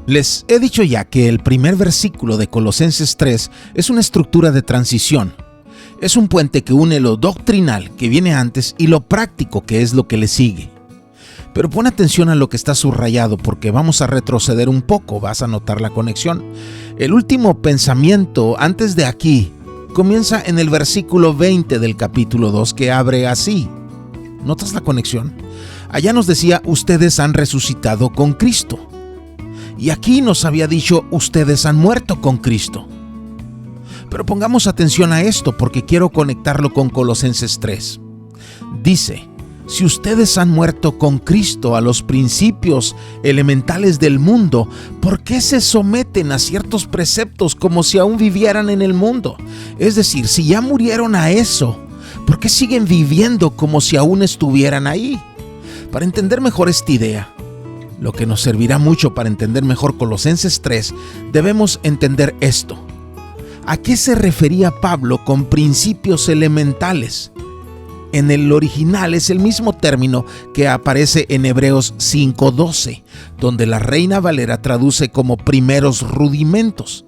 Les he dicho ya que el primer versículo de Colosenses 3 es una estructura de transición. Es un puente que une lo doctrinal que viene antes y lo práctico que es lo que le sigue. Pero pon atención a lo que está subrayado porque vamos a retroceder un poco, vas a notar la conexión. El último pensamiento antes de aquí comienza en el versículo 20 del capítulo 2 que abre así. ¿Notas la conexión? Allá nos decía, ustedes han resucitado con Cristo. Y aquí nos había dicho, ustedes han muerto con Cristo. Pero pongamos atención a esto porque quiero conectarlo con Colosenses 3. Dice, si ustedes han muerto con Cristo a los principios elementales del mundo, ¿por qué se someten a ciertos preceptos como si aún vivieran en el mundo? Es decir, si ya murieron a eso, ¿por qué siguen viviendo como si aún estuvieran ahí? Para entender mejor esta idea, lo que nos servirá mucho para entender mejor Colosenses 3, debemos entender esto. ¿A qué se refería Pablo con principios elementales? En el original es el mismo término que aparece en Hebreos 5:12, donde la Reina Valera traduce como primeros rudimentos.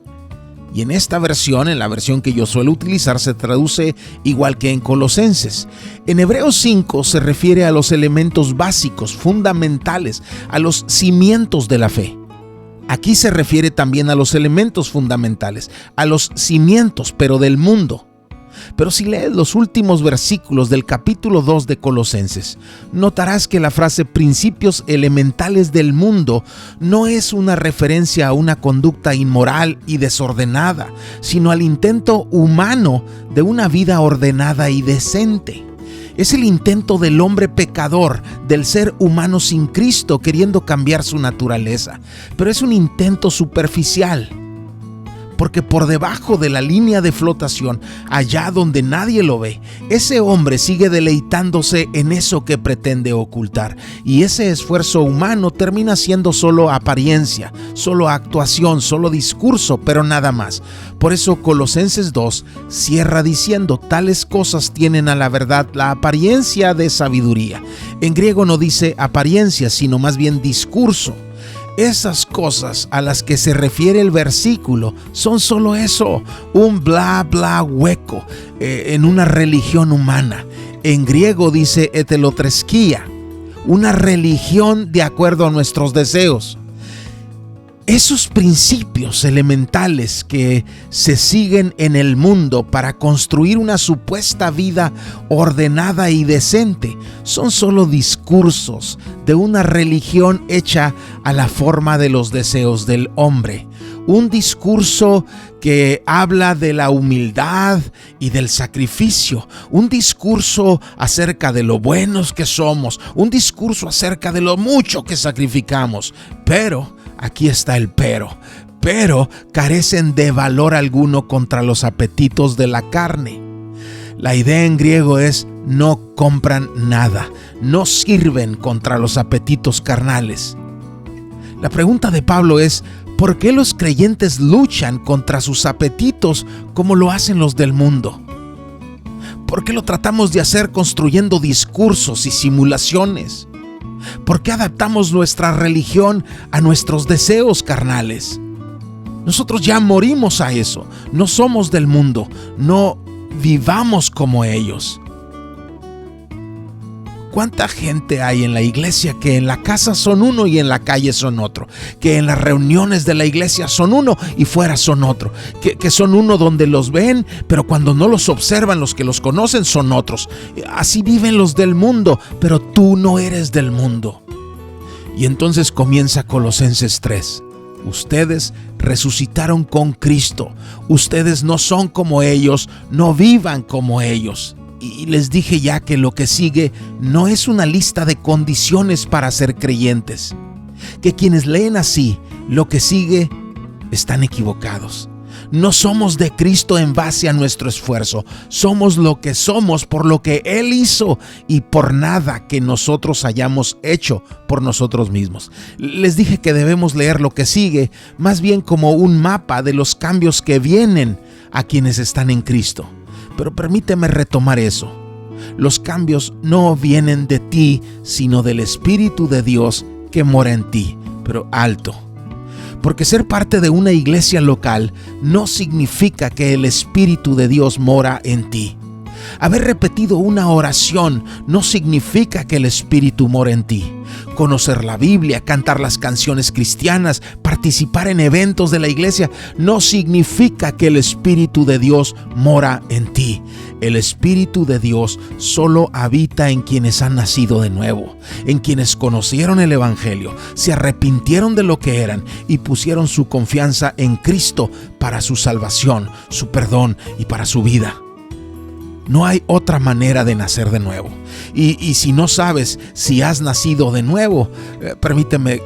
Y en esta versión, en la versión que yo suelo utilizar, se traduce igual que en Colosenses. En Hebreos 5 se refiere a los elementos básicos, fundamentales, a los cimientos de la fe. Aquí se refiere también a los elementos fundamentales, a los cimientos, pero del mundo. Pero si lees los últimos versículos del capítulo 2 de Colosenses, notarás que la frase principios elementales del mundo no es una referencia a una conducta inmoral y desordenada, sino al intento humano de una vida ordenada y decente. Es el intento del hombre pecador, del ser humano sin Cristo, queriendo cambiar su naturaleza, pero es un intento superficial. Porque por debajo de la línea de flotación, allá donde nadie lo ve, ese hombre sigue deleitándose en eso que pretende ocultar. Y ese esfuerzo humano termina siendo solo apariencia, solo actuación, solo discurso, pero nada más. Por eso Colosenses 2 cierra diciendo, tales cosas tienen a la verdad la apariencia de sabiduría. En griego no dice apariencia, sino más bien discurso. Esas cosas a las que se refiere el versículo son solo eso, un bla bla hueco en una religión humana. En griego dice etelotresquía, una religión de acuerdo a nuestros deseos. Esos principios elementales que se siguen en el mundo para construir una supuesta vida ordenada y decente son solo discursos de una religión hecha a la forma de los deseos del hombre. Un discurso que habla de la humildad y del sacrificio, un discurso acerca de lo buenos que somos, un discurso acerca de lo mucho que sacrificamos, pero aquí está el pero carecen de valor alguno contra los apetitos de la carne. La idea en griego es no compran nada, no sirven contra los apetitos carnales. La pregunta de Pablo es, ¿por qué los creyentes luchan contra sus apetitos como lo hacen los del mundo? ¿Por qué lo tratamos de hacer construyendo discursos y simulaciones? ¿Por qué adaptamos nuestra religión a nuestros deseos carnales? Nosotros ya morimos a eso, no somos del mundo, no vivamos como ellos. ¿Cuánta gente hay en la iglesia que en la casa son uno y en la calle son otro? Que en las reuniones de la iglesia son uno y fuera son otro. Que son uno donde los ven, pero cuando no los observan, los que los conocen son otros. Así viven los del mundo, pero tú no eres del mundo. Y entonces comienza Colosenses 3. Ustedes resucitaron con Cristo. Ustedes no son como ellos, no vivan como ellos. Y les dije ya que lo que sigue no es una lista de condiciones para ser creyentes. Que quienes leen así, lo que sigue, están equivocados. No somos de Cristo en base a nuestro esfuerzo. Somos lo que somos por lo que Él hizo y por nada que nosotros hayamos hecho por nosotros mismos. Les dije que debemos leer lo que sigue más bien como un mapa de los cambios que vienen a quienes están en Cristo. Pero permíteme retomar eso. Los cambios no vienen de ti, sino del Espíritu de Dios que mora en ti. Pero alto. Porque ser parte de una iglesia local no significa que el Espíritu de Dios mora en ti. Haber repetido una oración no significa que el Espíritu mora en ti. Conocer la Biblia, cantar las canciones cristianas, participar en eventos de la iglesia no significa que el Espíritu de Dios mora en ti. El Espíritu de Dios solo habita en quienes han nacido de nuevo, en quienes conocieron el Evangelio, se arrepintieron de lo que eran y pusieron su confianza en Cristo para su salvación, su perdón y para su vida. No hay otra manera de nacer de nuevo. Y si no sabes si has nacido de nuevo, permíteme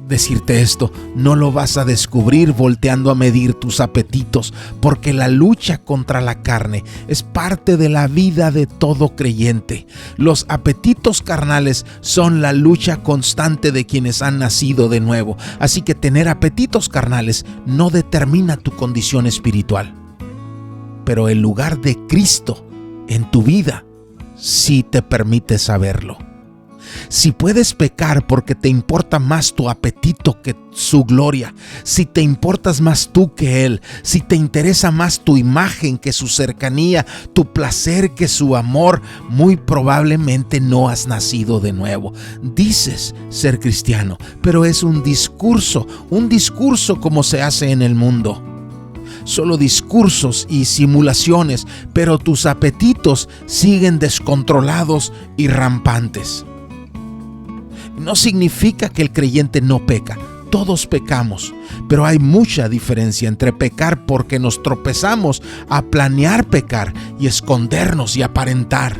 decirte esto, no lo vas a descubrir volteando a medir tus apetitos, porque la lucha contra la carne es parte de la vida de todo creyente. Los apetitos carnales son la lucha constante de quienes han nacido de nuevo. Así que tener apetitos carnales no determina tu condición espiritual. Pero el lugar de Cristo en tu vida sí te permite saberlo. Si puedes pecar porque te importa más tu apetito que su gloria, si te importas más tú que Él, si te interesa más tu imagen que su cercanía, tu placer que su amor, muy probablemente no has nacido de nuevo. Dices ser cristiano, pero es un discurso como se hace en el mundo. Solo discursos y simulaciones, pero tus apetitos siguen descontrolados y rampantes. No significa que el creyente no peca. Todos pecamos, pero hay mucha diferencia entre pecar porque nos tropezamos a planear pecar y escondernos y aparentar.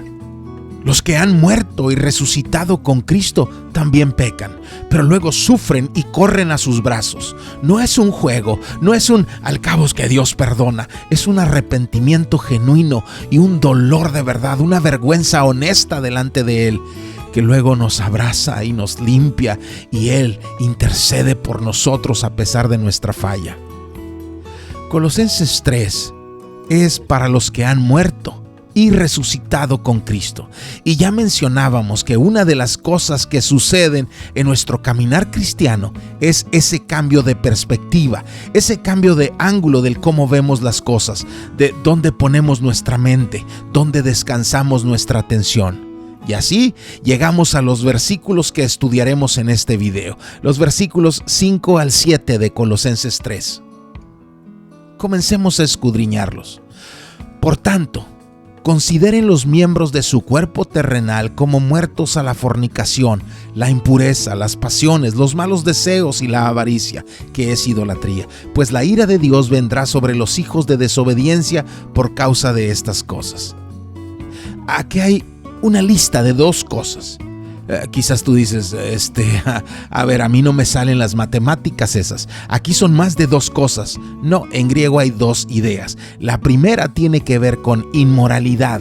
Los que han muerto y resucitado con Cristo también pecan, pero luego sufren y corren a sus brazos. No es un juego, no es un al cabo que Dios perdona, es un arrepentimiento genuino y un dolor de verdad, una vergüenza honesta delante de Él, que luego nos abraza y nos limpia, y Él intercede por nosotros a pesar de nuestra falla. Colosenses 3 es para los que han muerto y resucitado con Cristo. Y ya mencionábamos que una de las cosas que suceden en nuestro caminar cristiano es ese cambio de perspectiva, ese cambio de ángulo del cómo vemos las cosas, de dónde ponemos nuestra mente, dónde descansamos nuestra atención. Y así llegamos a los versículos que estudiaremos en este video, los versículos 5 al 7 de Colosenses 3. Comencemos a escudriñarlos. Por tanto, consideren los miembros de su cuerpo terrenal como muertos a la fornicación, la impureza, las pasiones, los malos deseos y la avaricia, que es idolatría, pues la ira de Dios vendrá sobre los hijos de desobediencia por causa de estas cosas. Aquí hay una lista de 2 cosas. Quizás tú dices, a mí no me salen las matemáticas esas. Aquí son más de 2 cosas. No, en griego hay 2 ideas. La primera tiene que ver con inmoralidad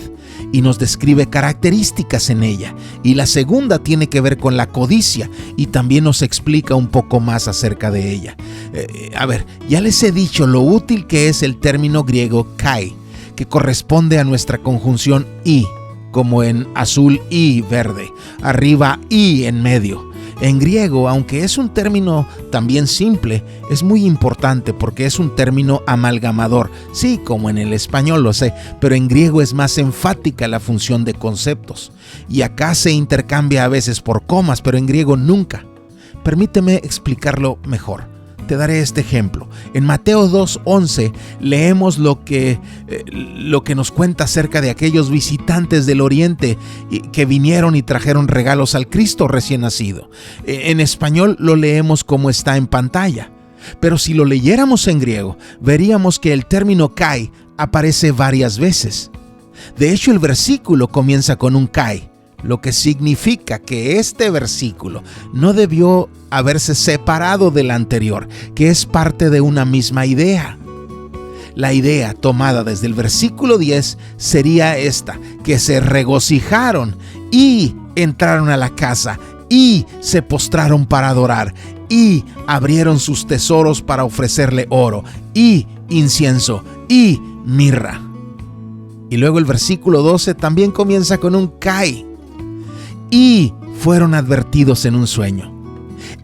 y nos describe características en ella. Y la segunda tiene que ver con la codicia y también nos explica un poco más acerca de ella. Ya les he dicho lo útil que es el término griego kai, que corresponde a nuestra conjunción y, como en azul y verde, arriba y en medio. En griego, aunque es un término también simple, es muy importante porque es un término amalgamador. Sí, como en el español lo sé, pero en griego es más enfática la función de conceptos. Y acá se intercambia a veces por comas, pero en griego nunca. Permíteme explicarlo mejor. Te daré este ejemplo. En Mateo 2:11 leemos lo que nos cuenta acerca de aquellos visitantes del oriente que vinieron y trajeron regalos al Cristo recién nacido. En español lo leemos como está en pantalla, pero si lo leyéramos en griego, veríamos que el término kai aparece varias veces. De hecho, el versículo comienza con un kai, lo que significa que este versículo no debió haberse separado del anterior, que es parte de una misma idea. La idea tomada desde el versículo 10 sería esta, que se regocijaron y entraron a la casa y se postraron para adorar y abrieron sus tesoros para ofrecerle oro y incienso y mirra. Y luego el versículo 12 también comienza con un kai. Y fueron advertidos en un sueño.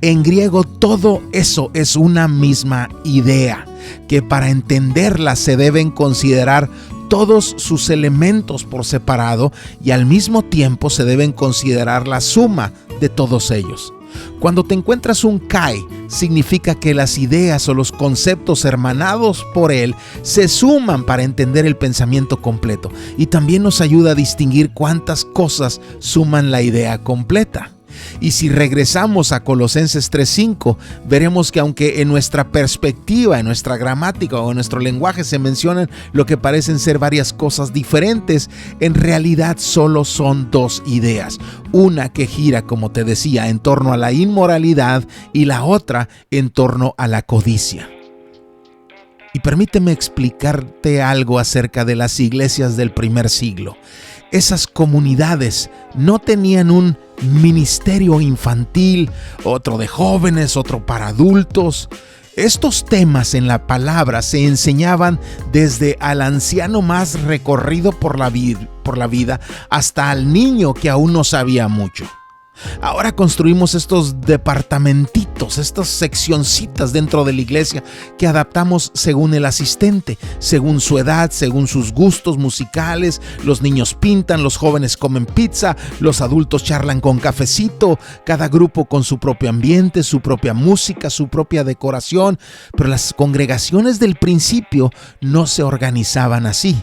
En griego todo eso es una misma idea, que para entenderla se deben considerar todos sus elementos por separado y al mismo tiempo se deben considerar la suma de todos ellos. Cuando te encuentras un kai, significa que las ideas o los conceptos hermanados por él se suman para entender el pensamiento completo, y también nos ayuda a distinguir cuántas cosas suman la idea completa. Y si regresamos a Colosenses 3:5, veremos que aunque en nuestra perspectiva, en nuestra gramática o en nuestro lenguaje se mencionan lo que parecen ser varias cosas diferentes, en realidad solo son dos ideas. Una que gira, como te decía, en torno a la inmoralidad y la otra en torno a la codicia. Y permíteme explicarte algo acerca de las iglesias del primer siglo. Esas comunidades no tenían un ministerio infantil, otro de jóvenes, otro para adultos. Estos temas en la palabra se enseñaban desde al anciano más recorrido por la vida hasta al niño que aún no sabía mucho. Ahora construimos estos departamentitos, estas seccioncitas dentro de la iglesia que adaptamos según el asistente, según su edad, según sus gustos musicales. Los niños pintan, los jóvenes comen pizza, los adultos charlan con cafecito, cada grupo con su propio ambiente, su propia música, su propia decoración. Pero las congregaciones del principio no se organizaban así.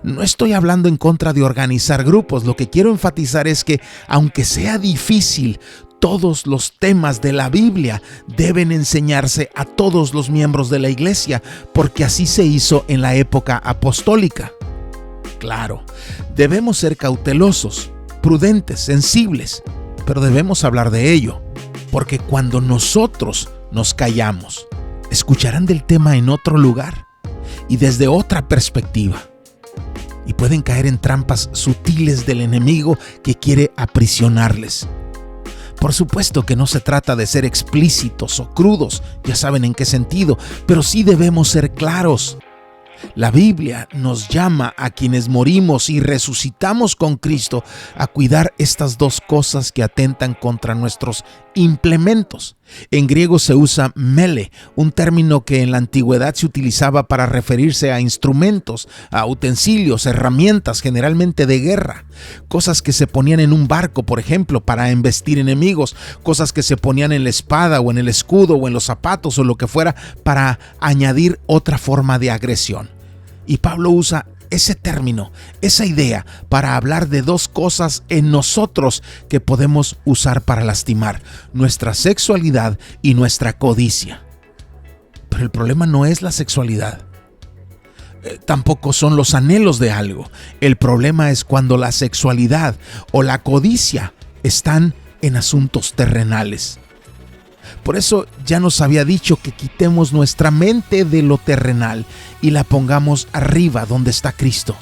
No estoy hablando en contra de organizar grupos. Lo que quiero enfatizar es que, aunque sea difícil, todos los temas de la Biblia deben enseñarse a todos los miembros de la iglesia, porque así se hizo en la época apostólica. Claro, debemos ser cautelosos, prudentes, sensibles, pero debemos hablar de ello, porque cuando nosotros nos callamos, escucharán del tema en otro lugar y desde otra perspectiva. Y pueden caer en trampas sutiles del enemigo que quiere aprisionarles. Por supuesto que no se trata de ser explícitos o crudos, ya saben en qué sentido, pero sí debemos ser claros. La Biblia nos llama a quienes morimos y resucitamos con Cristo a cuidar estas dos cosas que atentan contra nuestros implementos. En griego se usa mele, un término que en la antigüedad se utilizaba para referirse a instrumentos, a utensilios, herramientas generalmente de guerra, cosas que se ponían en un barco, por ejemplo, para embestir enemigos, cosas que se ponían en la espada o en el escudo o en los zapatos o lo que fuera para añadir otra forma de agresión. Y Pablo usa ese término, esa idea, para hablar de dos cosas en nosotros que podemos usar para lastimar: nuestra sexualidad y nuestra codicia. Pero el problema no es la sexualidad. Tampoco son los anhelos de algo. El problema es cuando la sexualidad o la codicia están en asuntos terrenales. Por eso ya nos había dicho que quitemos nuestra mente de lo terrenal y la pongamos arriba donde está Cristo.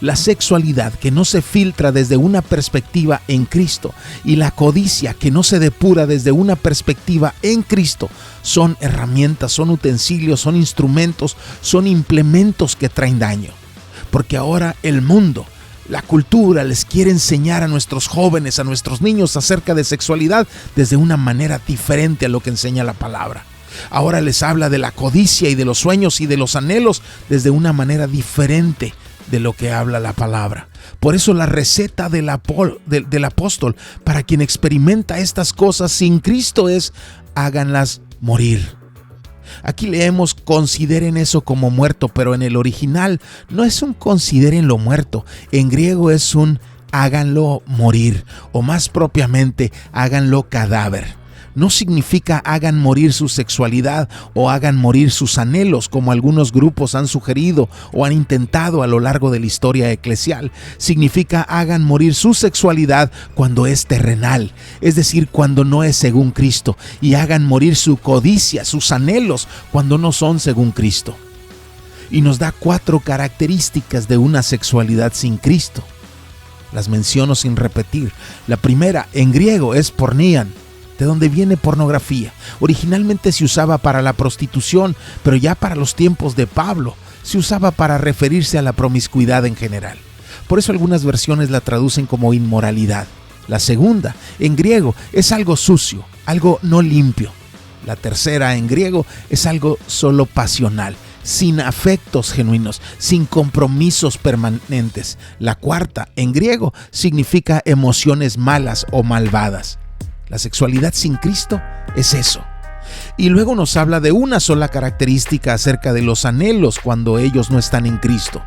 La sexualidad que no se filtra desde una perspectiva en Cristo y la codicia que no se depura desde una perspectiva en Cristo son herramientas, son utensilios, son instrumentos, son implementos que traen daño. Porque ahora el mundo, la cultura les quiere enseñar a nuestros jóvenes, a nuestros niños acerca de sexualidad desde una manera diferente a lo que enseña la palabra. Ahora les habla de la codicia y de los sueños y de los anhelos desde una manera diferente de lo que habla la palabra. Por eso la receta del apóstol para quien experimenta estas cosas sin Cristo es: háganlas morir. Aquí leemos consideren eso como muerto, pero en el original no es un considérenlo muerto. En griego es un háganlo morir, o más propiamente háganlo cadáver. No significa hagan morir su sexualidad o hagan morir sus anhelos, como algunos grupos han sugerido o han intentado a lo largo de la historia eclesial. Significa hagan morir su sexualidad cuando es terrenal, es decir, cuando no es según Cristo, y hagan morir su codicia, sus anhelos, cuando no son según Cristo. Y nos da 4 características de una sexualidad sin Cristo. Las menciono sin repetir. La primera, en griego, es pornian, de donde viene pornografía. Originalmente se usaba para la prostitución, pero ya para los tiempos de Pablo se usaba para referirse a la promiscuidad en general. Por eso algunas versiones la traducen como inmoralidad. La segunda, en griego, es algo sucio, algo no limpio. La tercera, en griego, es algo solo pasional, sin afectos genuinos, sin compromisos permanentes. La cuarta, en griego, significa emociones malas o malvadas. La sexualidad sin Cristo es eso. Y luego nos habla de una sola característica acerca de los anhelos cuando ellos no están en Cristo.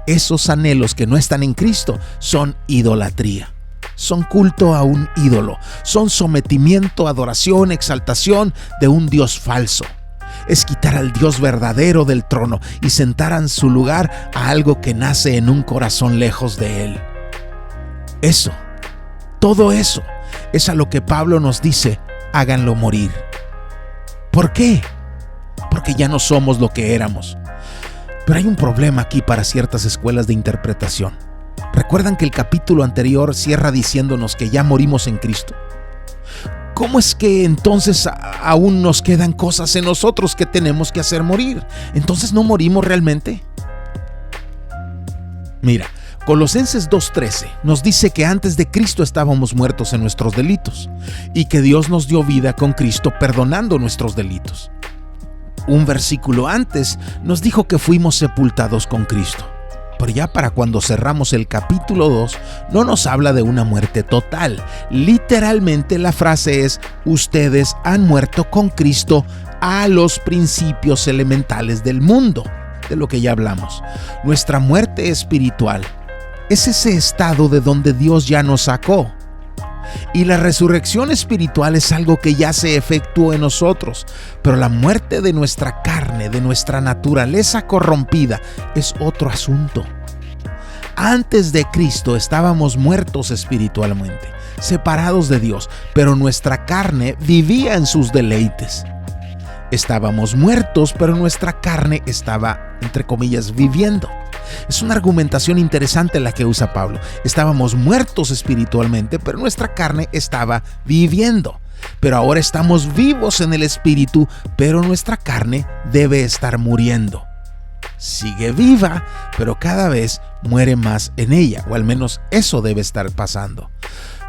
Esos anhelos que no están en Cristo son idolatría. Son culto a un ídolo, son sometimiento, adoración, exaltación de un Dios falso. Es quitar al Dios verdadero del trono y sentar en su lugar a algo que nace en un corazón lejos de Él. Eso, todo eso, es a lo que Pablo nos dice, háganlo morir. ¿Por qué? Porque ya no somos lo que éramos. Pero hay un problema aquí para ciertas escuelas de interpretación. ¿Recuerdan que el capítulo anterior cierra diciéndonos que ya morimos en Cristo? ¿Cómo es que entonces aún nos quedan cosas en nosotros que tenemos que hacer morir? ¿Entonces no morimos realmente? Mira, Colosenses 2:13 nos dice que antes de Cristo estábamos muertos en nuestros delitos y que Dios nos dio vida con Cristo perdonando nuestros delitos. Un versículo antes nos dijo que fuimos sepultados con Cristo. Pero ya para cuando cerramos el capítulo 2, no nos habla de una muerte total. Literalmente la frase es: ustedes han muerto con Cristo a los principios elementales del mundo, de lo que ya hablamos. Nuestra muerte espiritual es ese estado de donde Dios ya nos sacó. Y la resurrección espiritual es algo que ya se efectuó en nosotros, pero la muerte de nuestra carne, de nuestra naturaleza corrompida, es otro asunto. Antes de Cristo estábamos muertos espiritualmente, separados de Dios, pero nuestra carne vivía en sus deleites. Estábamos muertos, pero nuestra carne estaba, entre comillas, viviendo. Es una argumentación interesante la que usa Pablo. Estábamos muertos espiritualmente, pero nuestra carne estaba viviendo. Pero ahora estamos vivos en el espíritu, pero nuestra carne debe estar muriendo. Sigue viva, pero cada vez muere más en ella, o al menos eso debe estar pasando.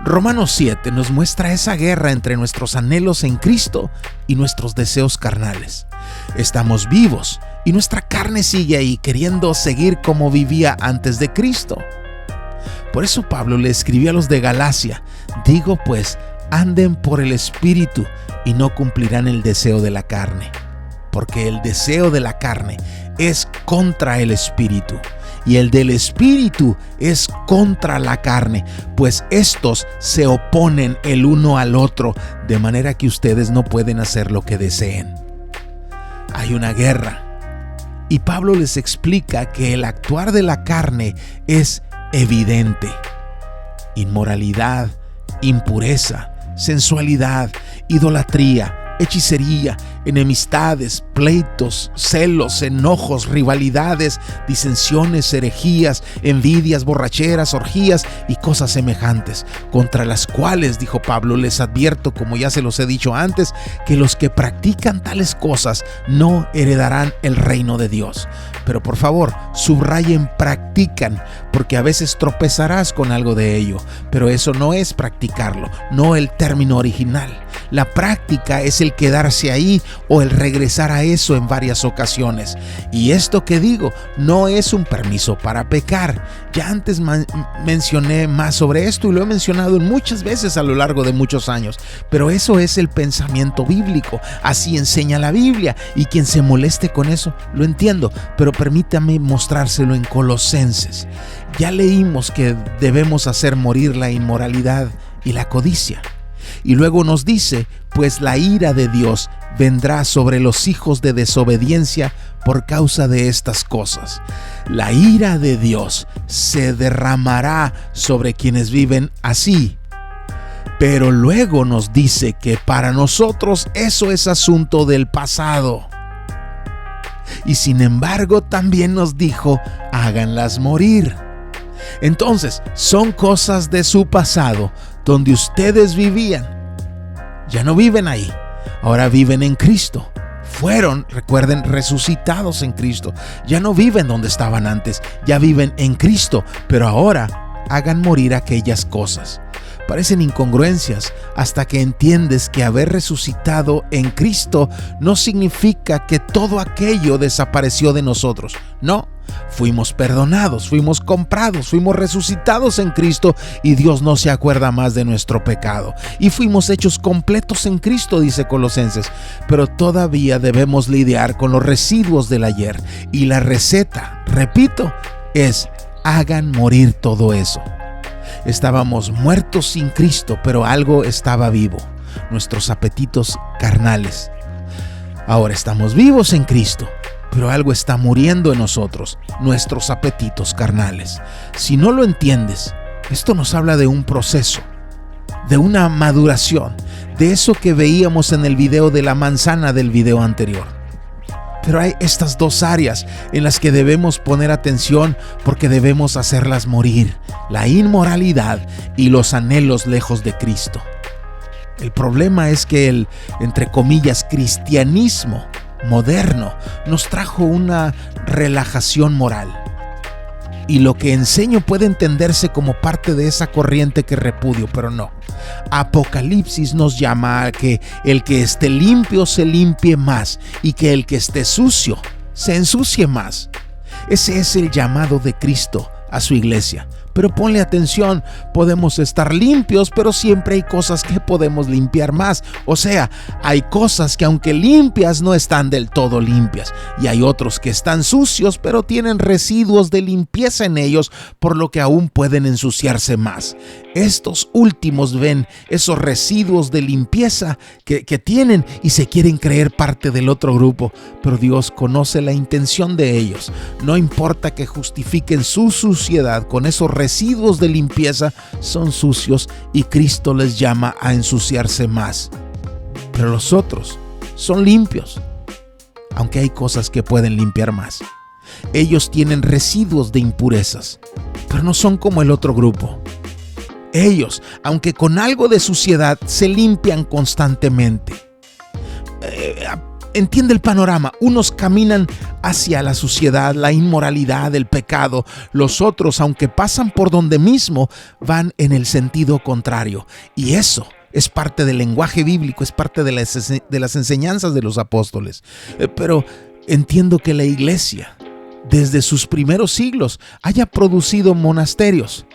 Romanos 7 nos muestra esa guerra entre nuestros anhelos en Cristo y nuestros deseos carnales. Estamos vivos y nuestra carne sigue ahí queriendo seguir como vivía antes de Cristo. Por eso Pablo le escribió a los de Galacia: digo pues, anden por el Espíritu y no cumplirán el deseo de la carne, porque el deseo de la carne es contra el Espíritu, y el del Espíritu es contra la carne, pues estos se oponen el uno al otro, de manera que ustedes no pueden hacer lo que deseen. Hay una guerra, y Pablo les explica que el actuar de la carne es evidente: inmoralidad, impureza, sensualidad, idolatría, hechicería, enemistades, pleitos, celos, enojos, rivalidades, disensiones, herejías, envidias, borracheras, orgías y cosas semejantes, contra las cuales, dijo Pablo, les advierto, como ya se los he dicho antes, que los que practican tales cosas no heredarán el reino de Dios. Pero por favor, subrayen practican, porque a veces tropezarás con algo de ello, pero eso no es practicarlo, no el término original. La práctica es el quedarse ahí o el regresar a eso en varias ocasiones. Y esto que digo no es un permiso para pecar. Ya antes mencioné más sobre esto y lo he mencionado muchas veces a lo largo de muchos años. Pero eso es el pensamiento bíblico. Así enseña la Biblia. Y quien se moleste con eso, lo entiendo. Pero permítame mostrárselo en Colosenses. Ya leímos que debemos hacer morir la inmoralidad y la codicia. Y luego nos dice: pues la ira de Dios vendrá sobre los hijos de desobediencia por causa de estas cosas. La ira de Dios se derramará sobre quienes viven así. Pero luego nos dice que para nosotros eso es asunto del pasado. Y sin embargo también nos dijo: háganlas morir. Entonces, son cosas de su pasado donde ustedes vivían. Ya no viven ahí, ahora viven en Cristo. Fueron, recuerden, resucitados en Cristo. Ya no viven donde estaban antes, ya viven en Cristo, pero ahora hagan morir aquellas cosas. Parecen incongruencias hasta que entiendes que haber resucitado en Cristo no significa que todo aquello desapareció de nosotros. No, fuimos perdonados, fuimos comprados, fuimos resucitados en Cristo y Dios no se acuerda más de nuestro pecado. Y fuimos hechos completos en Cristo, dice Colosenses, pero todavía debemos lidiar con los residuos del ayer. Y la receta, repito, es: hagan morir todo eso. Estábamos muertos sin Cristo, pero algo estaba vivo: nuestros apetitos carnales. Ahora estamos vivos en Cristo, pero algo está muriendo en nosotros: nuestros apetitos carnales. Si no lo entiendes, esto nos habla de un proceso, de una maduración, de eso que veíamos en el video de la manzana del video anterior. Pero hay estas dos áreas en las que debemos poner atención porque debemos hacerlas morir: la inmoralidad y los anhelos lejos de Cristo. El problema es que el, entre comillas, cristianismo moderno nos trajo una relajación moral. Y lo que enseño puede entenderse como parte de esa corriente que repudio, pero no. Apocalipsis nos llama a que el que esté limpio se limpie más y que el que esté sucio se ensucie más. Ese es el llamado de Cristo a su iglesia. Pero ponle atención, podemos estar limpios, pero siempre hay cosas que podemos limpiar más. O sea, hay cosas que aunque limpias no están del todo limpias. Y hay otros que están sucios, pero tienen residuos de limpieza en ellos, por lo que aún pueden ensuciarse más. Estos últimos ven esos residuos de limpieza que tienen y se quieren creer parte del otro grupo. Pero Dios conoce la intención de ellos. No importa que justifiquen su suciedad con esos residuos de limpieza, son sucios y Cristo les llama a ensuciarse más. Pero los otros son limpios, aunque hay cosas que pueden limpiar más. Ellos tienen residuos de impurezas, pero no son como el otro grupo. Ellos, aunque con algo de suciedad, se limpian constantemente. Entiende el panorama. Unos caminan hacia la suciedad, la inmoralidad, el pecado. Los otros, aunque pasan por donde mismo, van en el sentido contrario. Y eso es parte del lenguaje bíblico, es parte de las enseñanzas de los apóstoles. Pero entiendo que la iglesia, desde sus primeros siglos, haya producido monasterios,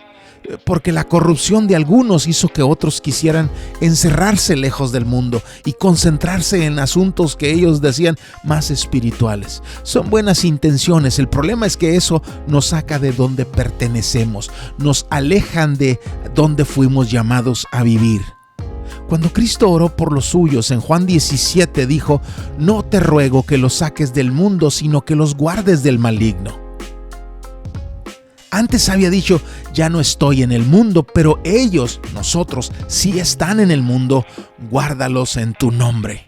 porque la corrupción de algunos hizo que otros quisieran encerrarse lejos del mundo y concentrarse en asuntos que ellos decían más espirituales. Son buenas intenciones, el problema es que eso nos saca de donde pertenecemos, nos alejan de donde fuimos llamados a vivir. Cuando Cristo oró por los suyos en Juan 17 dijo: no te ruego que los saques del mundo, sino que los guardes del maligno. Antes había dicho: ya no estoy en el mundo, pero ellos, nosotros, sí están en el mundo, guárdalos en tu nombre.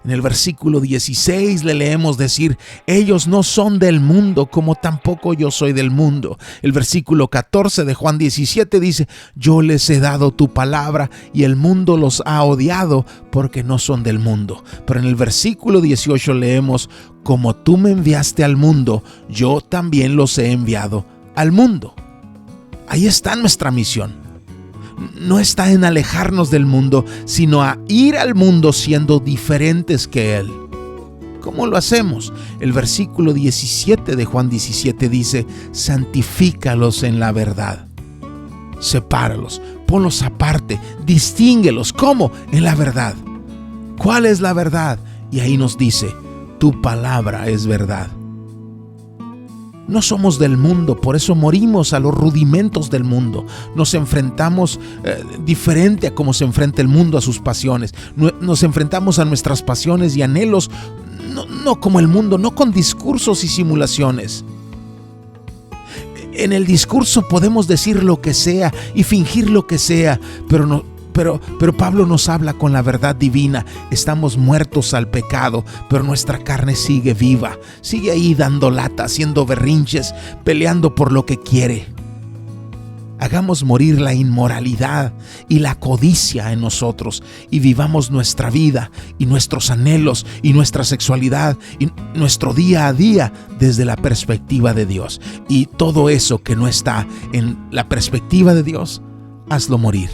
En el versículo 16 le leemos decir: ellos no son del mundo, como tampoco yo soy del mundo. El versículo 14 de Juan 17 dice: yo les he dado tu palabra y el mundo los ha odiado porque no son del mundo. Pero en el versículo 18 leemos: como tú me enviaste al mundo, yo también los he enviado al mundo. Ahí está nuestra misión. No está en alejarnos del mundo, sino a ir al mundo siendo diferentes que él. ¿Cómo lo hacemos? El versículo 17 de Juan 17 dice: santifícalos en la verdad. Sepáralos, ponlos aparte, distínguelos. ¿Cómo? En la verdad. ¿Cuál es la verdad? Y ahí nos dice: tu palabra es verdad. No somos del mundo, por eso morimos a los rudimentos del mundo. Nos enfrentamos diferente a cómo se enfrenta el mundo a sus pasiones. Nos enfrentamos a nuestras pasiones y anhelos, no como el mundo, no con discursos y simulaciones. En el discurso podemos decir lo que sea y fingir lo que sea, pero Pablo nos habla con la verdad divina. Estamos muertos al pecado, pero nuestra carne sigue viva, sigue ahí dando lata, haciendo berrinches, peleando por lo que quiere. Hagamos morir la inmoralidad y la codicia en nosotros y vivamos nuestra vida y nuestros anhelos y nuestra sexualidad y nuestro día a día desde la perspectiva de Dios. Y todo eso que no está en la perspectiva de Dios, hazlo morir.